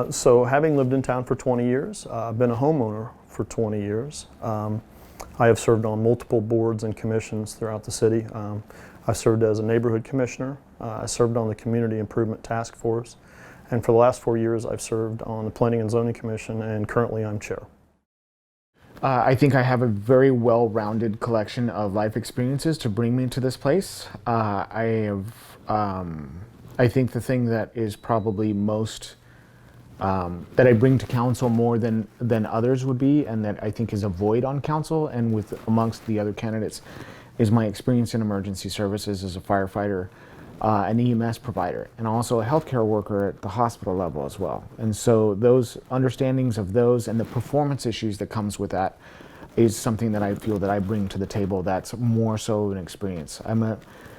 So having lived in town for 20 years, I've been a homeowner for 20 years. I have served on multiple boards and commissions throughout the city. I served as a neighborhood commissioner. I served on the Community Improvement Task Force. And for the last 4 years, I've served on the Planning and Zoning Commission, and currently I'm chair. I think I have a very well-rounded collection of life experiences to bring me to this place. I think the thing that is probably most that I bring to council more than others would be, and that I think is a void on council and with amongst the other candidates, is my experience in emergency services as a firefighter, an EMS provider, and also a healthcare worker at the hospital level as well. And so those understandings of those and the performance issues that comes with that is something that I feel that I bring to the table that's more so an experience. I'm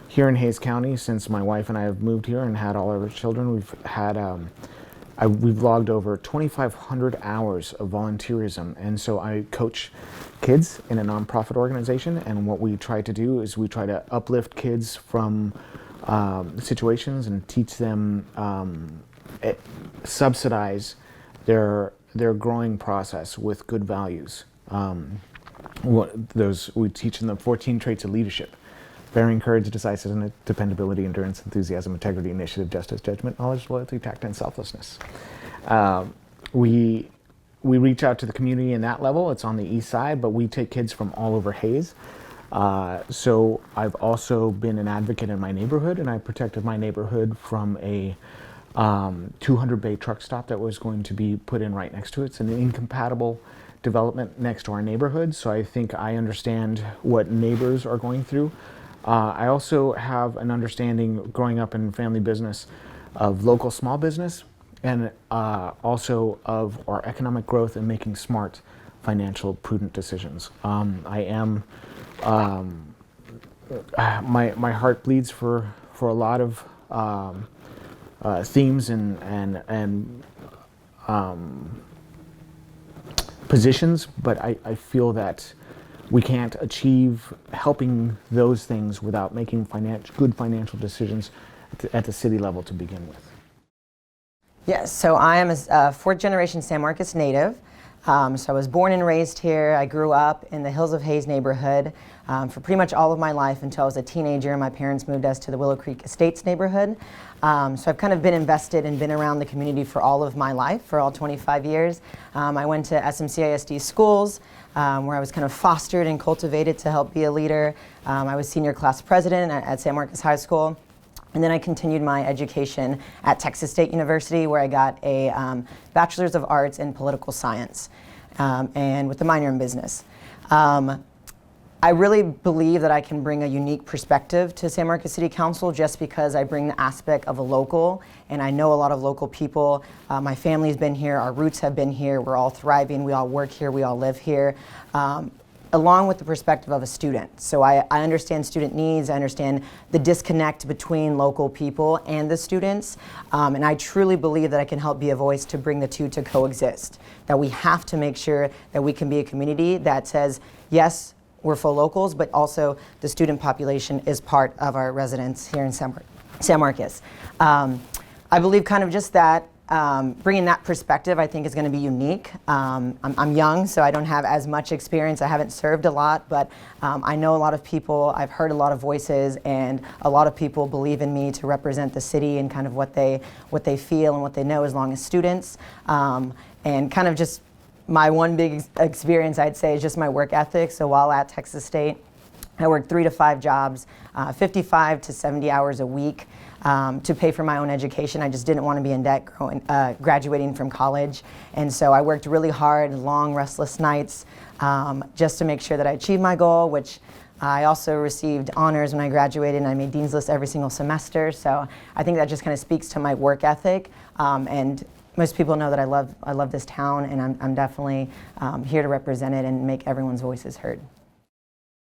here in Hays County since my wife and I have moved here and had all our children. We've had we've logged over 2,500 hours of volunteerism, and so I coach kids in a nonprofit organization, and what we try to do is we try to uplift kids from situations and teach them, subsidize their growing process with good values. We teach them the 14 traits of leadership: bearing courage, decisiveness, dependability, endurance, enthusiasm, integrity, initiative, justice, judgment, knowledge, loyalty, tact, and selflessness. We reach out to the community in that level. It's on the east side, but we take kids from all over Hays. So I've also been an advocate in my neighborhood, and I protected my neighborhood from a 200-bay truck stop that was going to be put in right next to it. It's an incompatible development next to our neighborhood, so I think I understand what neighbors are going through. I also have an understanding, growing up in family business, of local small business, and also of our economic growth and making smart, financial, prudent decisions. My heart bleeds for a lot of themes and positions, but I feel that we can't achieve helping those things without making good financial decisions at the city level to begin with. Yes, so I am a fourth-generation San Marcos native. So I was born and raised here. I grew up in the Hills of Hays neighborhood for pretty much all of my life until I was a teenager. My parents moved us to the Willow Creek Estates neighborhood. So I've kind of been invested and been around the community for all of my life, for all 25 years. I went to SMC ISD schools where I was kind of fostered and cultivated to help be a leader. I was senior class president at San Marcos High School. And then I continued my education at Texas State University, where I got a Bachelor's of Arts in Political Science, and with a minor in business. I really believe that I can bring a unique perspective to San Marcos City Council just because I bring the aspect of a local, and I know a lot of local people. My family's been here, our roots have been here, we're all thriving, we all work here, we all live here. Along with the perspective of a student. So I understand student needs, I understand the disconnect between local people and the students, and I truly believe that I can help be a voice to bring the two to coexist. That we have to make sure that we can be a community that says, yes, we're full locals, but also the student population is part of our residents here in San Marcos. I believe kind of just that, bringing that perspective, I think, is going to be unique. I'm young, so I don't have as much experience. I haven't served a lot, but I know a lot of people. I've heard a lot of voices, and a lot of people believe in me to represent the city and kind of what they feel and what they know as long as students. And kind of just my one big experience, I'd say, is just my work ethic. So while at Texas State, I worked 3 to 5 jobs, 55 to 70 hours a week. To pay for my own education. I just didn't want to be in debt graduating from college. And so I worked really hard, long, restless nights, just to make sure that I achieved my goal, which I also received honors when I graduated, and I made Dean's List every single semester. So I think that just kind of speaks to my work ethic. And most people know that I love this town, and I'm definitely here to represent it and make everyone's voices heard.